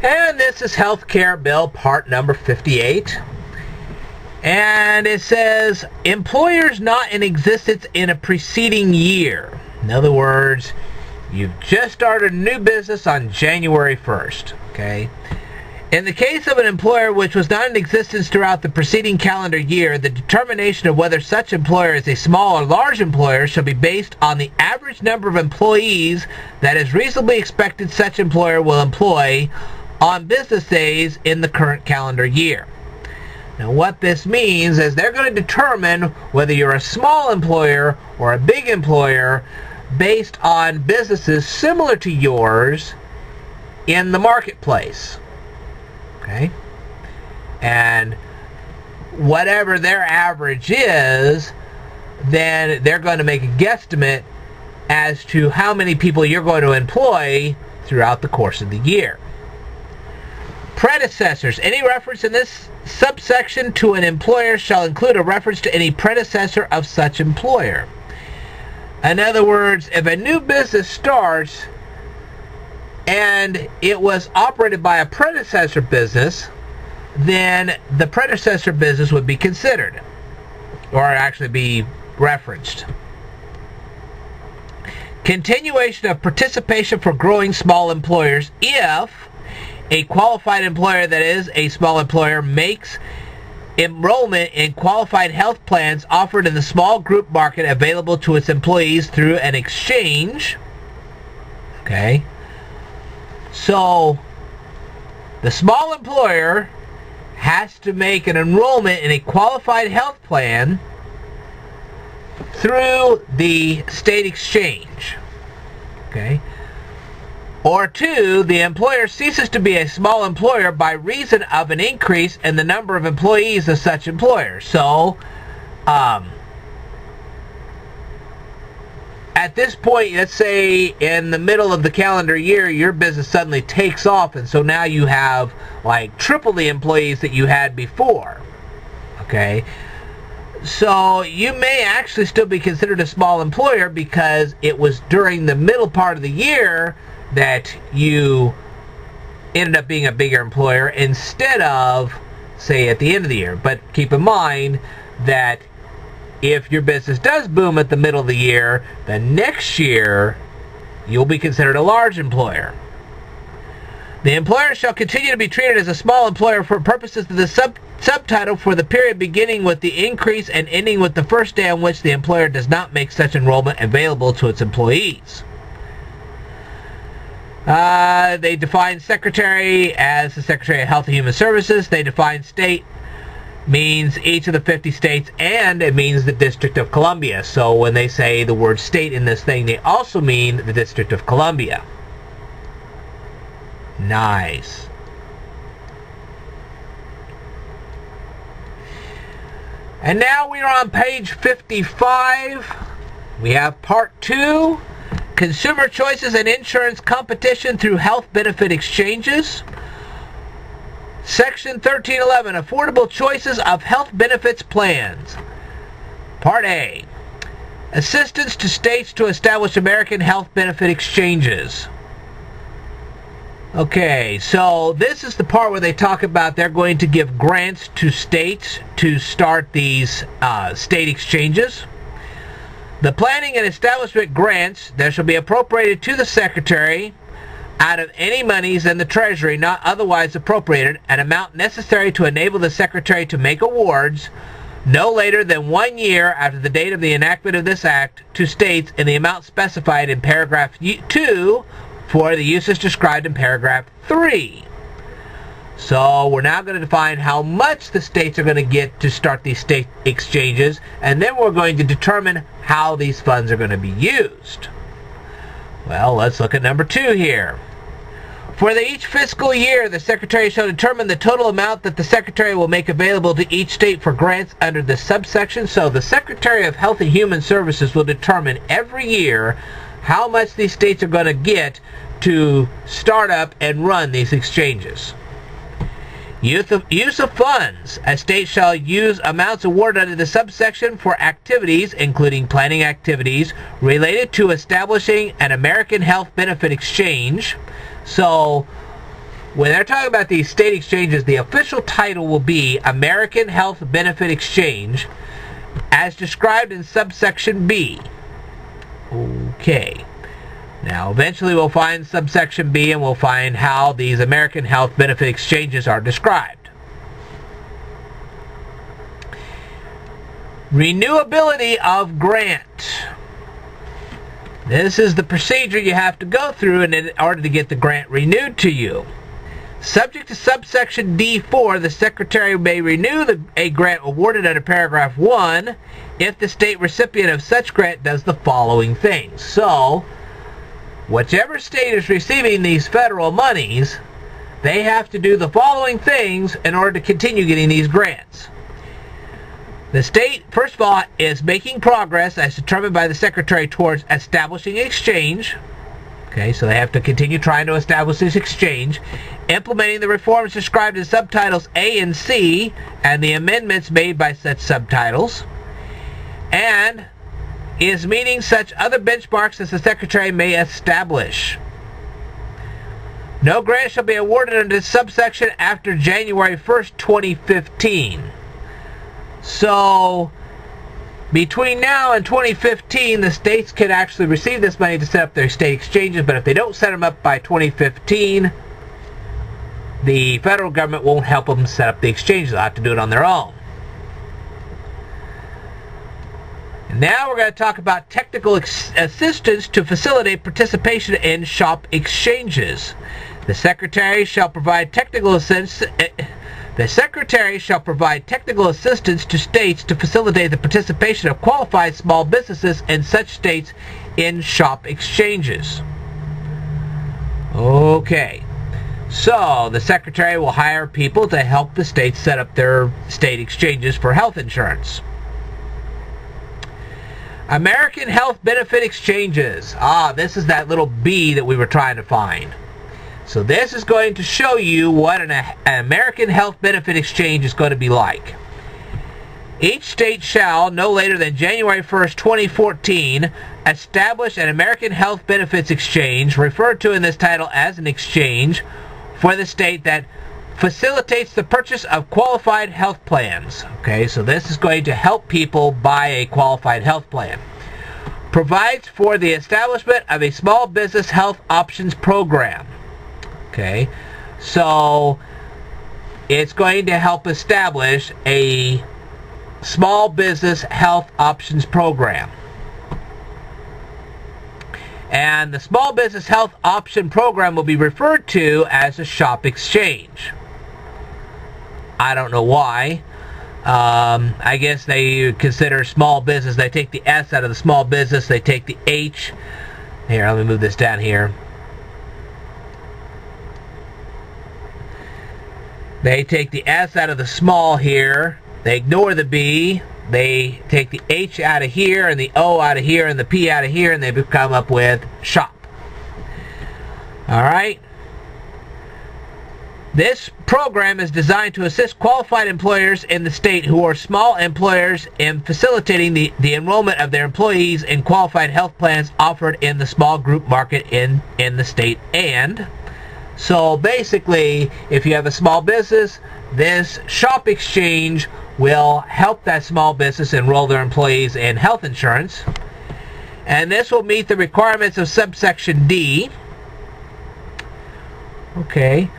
And this is Healthcare Bill Part number 58. And it says, employers not in existence in a preceding year. In other words, you've just started a new business on January 1st. Okay? In the case of an employer which was not in existence throughout the preceding calendar year, the determination of whether such employer is a small or large employer shall be based on the average number of employees that is reasonably expected such employer will employ on business days in the current calendar year. Now what this means is they're going to determine whether you're a small employer or a big employer based on businesses similar to yours in the marketplace. Okay? And whatever their average is, then they're going to make a guesstimate as to how many people you're going to employ throughout the course of the year. Predecessors. Any reference in this subsection to an employer shall include a reference to any predecessor of such employer. In other words, if a new business starts and it was operated by a predecessor business, then the predecessor business would be considered, or actually be referenced. Continuation of participation for growing small employers. If a qualified employer, that is, a small employer, makes enrollment in qualified health plans offered in the small group market available to its employees through an exchange. Okay? So, the small employer has to make an enrollment in a qualified health plan through the state exchange. Okay? Or two, the employer ceases to be a small employer by reason of an increase in the number of employees of such employer. So, at this point, let's say in the middle of the calendar year, your business suddenly takes off, and so now you have like triple the employees that you had before. Okay? So you may actually still be considered a small employer because it was during the middle part of the year that you ended up being a bigger employer instead of, say, at the end of the year. But keep in mind that if your business does boom at the middle of the year, then next year you'll be considered a large employer. The employer shall continue to be treated as a small employer for purposes of the subtitle for the period beginning with the increase and ending with the first day on which the employer does not make such enrollment available to its employees. They define secretary as the Secretary of Health and Human Services. They define state means each of the 50 states, and it means the District of Columbia. So when they say the word state in this thing, they also mean the District of Columbia. Nice. And now we are on page 55. We have part 2. Consumer choices and insurance competition through health benefit exchanges. Section 1311, affordable choices of health benefits plans. Part A, assistance to states to establish American health benefit exchanges. Okay, so this is the part where they talk about they're going to give grants to states to start these state exchanges. The planning and establishment grants, there shall be appropriated to the Secretary out of any monies in the Treasury not otherwise appropriated, an amount necessary to enable the Secretary to make awards no later than 1 year after the date of the enactment of this Act to states in the amount specified in paragraph 2 for the uses described in paragraph 3. So we're now going to define how much the states are going to get to start these state exchanges, and then we're going to determine how these funds are going to be used. Well, let's look at number 2 here. For each fiscal year, the Secretary shall determine the total amount that the Secretary will make available to each state for grants under this subsection. So the Secretary of Health and Human Services will determine every year how much these states are going to get to start up and run these exchanges. Use of funds. A state shall use amounts awarded under the subsection for activities, including planning activities, related to establishing an American health benefit exchange. So, when they're talking about these state exchanges, the official title will be American Health Benefit Exchange, as described in subsection B. Okay. Now, eventually we'll find subsection B and we'll find how these American Health Benefit Exchanges are described. Renewability of grant. This is the procedure you have to go through in order to get the grant renewed to you. Subject to subsection D4, the Secretary may renew a grant awarded under paragraph 1 if the state recipient of such grant does the following things. So, whichever state is receiving these federal monies, they have to do the following things in order to continue getting these grants. The state, first of all, is making progress as determined by the Secretary towards establishing an exchange. Okay, so they have to continue trying to establish this exchange, implementing the reforms described in subtitles A and C and the amendments made by such subtitles, and is meeting such other benchmarks as the Secretary may establish. No grant shall be awarded under this subsection after January 1st, 2015. So, between now and 2015, the states can actually receive this money to set up their state exchanges, but if they don't set them up by 2015, the federal government won't help them set up the exchanges. They'll have to do it on their own. And now we're going to talk about technical assistance to facilitate participation in shop exchanges. The Secretary shall provide technical assistance. The Secretary shall provide technical assistance to states to facilitate the participation of qualified small businesses in such states in shop exchanges. Okay. So, the Secretary will hire people to help the states set up their state exchanges for health insurance. American Health Benefit Exchanges. This is that little B that we were trying to find. So this is going to show you what an American Health Benefit Exchange is going to be like. Each state shall, no later than January 1st, 2014, establish an American Health Benefits Exchange, referred to in this title as an exchange, for the state that facilitates the purchase of qualified health plans. Okay, so this is going to help people buy a qualified health plan. Provides for the establishment of a small business health options program. Okay, so it's going to help establish a small business health options program. And the small business health option program will be referred to as a shop exchange. I don't know why. I guess they consider small business. They take the S out of the small business. They take the H. Here, let me move this down here. They take the S out of the small here. They ignore the B. They take the H out of here and the O out of here and the P out of here, and they come up with shop. Alright? This program is designed to assist qualified employers in the state who are small employers in facilitating the enrollment of their employees in qualified health plans offered in the small group market in the state. And so basically, if you have a small business, this shop exchange will help that small business enroll their employees in health insurance. And this will meet the requirements of subsection D. Okay.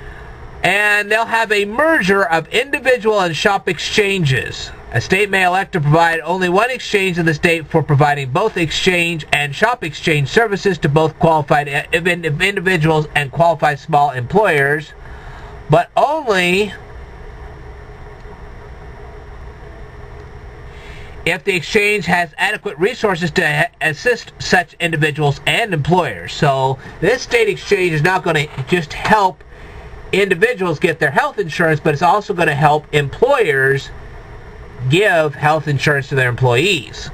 And they'll have a merger of individual and shop exchanges. A state may elect to provide only one exchange in the state for providing both exchange and shop exchange services to both qualified individuals and qualified small employers, but only if the exchange has adequate resources to assist such individuals and employers. So this state exchange is not going to just help individuals get their health insurance, but it's also going to help employers give health insurance to their employees.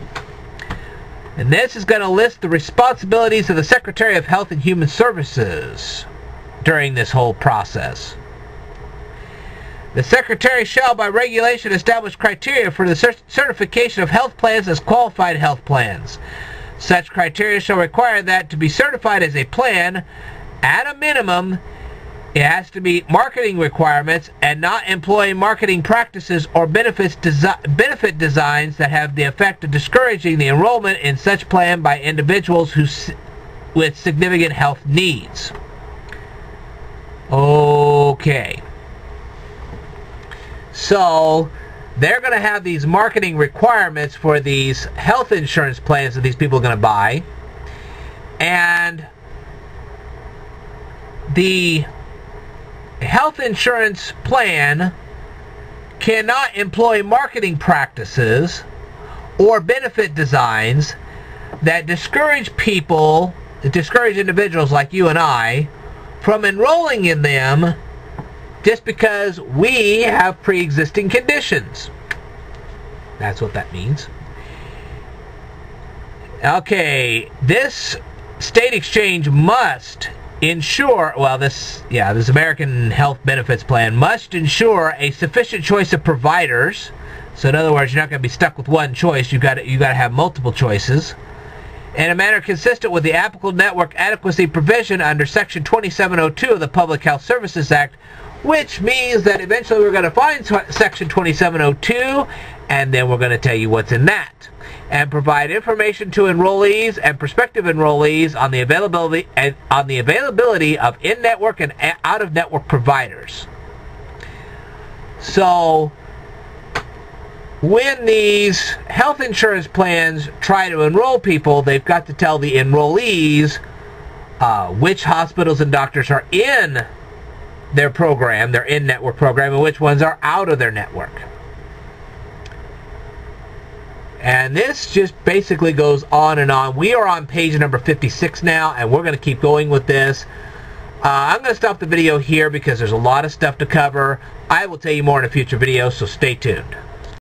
And this is going to list the responsibilities of the Secretary of Health and Human Services during this whole process. The Secretary shall, by regulation, establish criteria for the certification of health plans as qualified health plans. Such criteria shall require that to be certified as a plan, at a minimum, It has to meet marketing requirements and not employ marketing practices or benefit designs that have the effect of discouraging the enrollment in such plan by individuals with significant health needs. Okay. So they're going to have these marketing requirements for these health insurance plans that these people are going to buy. And the health insurance plan cannot employ marketing practices or benefit designs that discourage individuals like you and I from enrolling in them just because we have pre-existing conditions. That's what that means. Okay, this state exchange must ensure, this American Health Benefits Plan must ensure a sufficient choice of providers. So in other words, you're not going to be stuck with one choice. You got to have multiple choices, in a manner consistent with the applicable network adequacy provision under Section 2702 of the Public Health Services Act, which means that eventually we're going to find Section 2702, and then we're going to tell you what's in that, and provide information to enrollees and prospective enrollees on the availability of in-network and out-of-network providers. So when these health insurance plans try to enroll people, they've got to tell the enrollees which hospitals and doctors are in their program, their in-network program, and which ones are out of their network. And this just basically goes on and on. We are on page number 56 now, and we're going to keep going with this. I'm going to stop the video here because there's a lot of stuff to cover. I will tell you more in a future video, so stay tuned.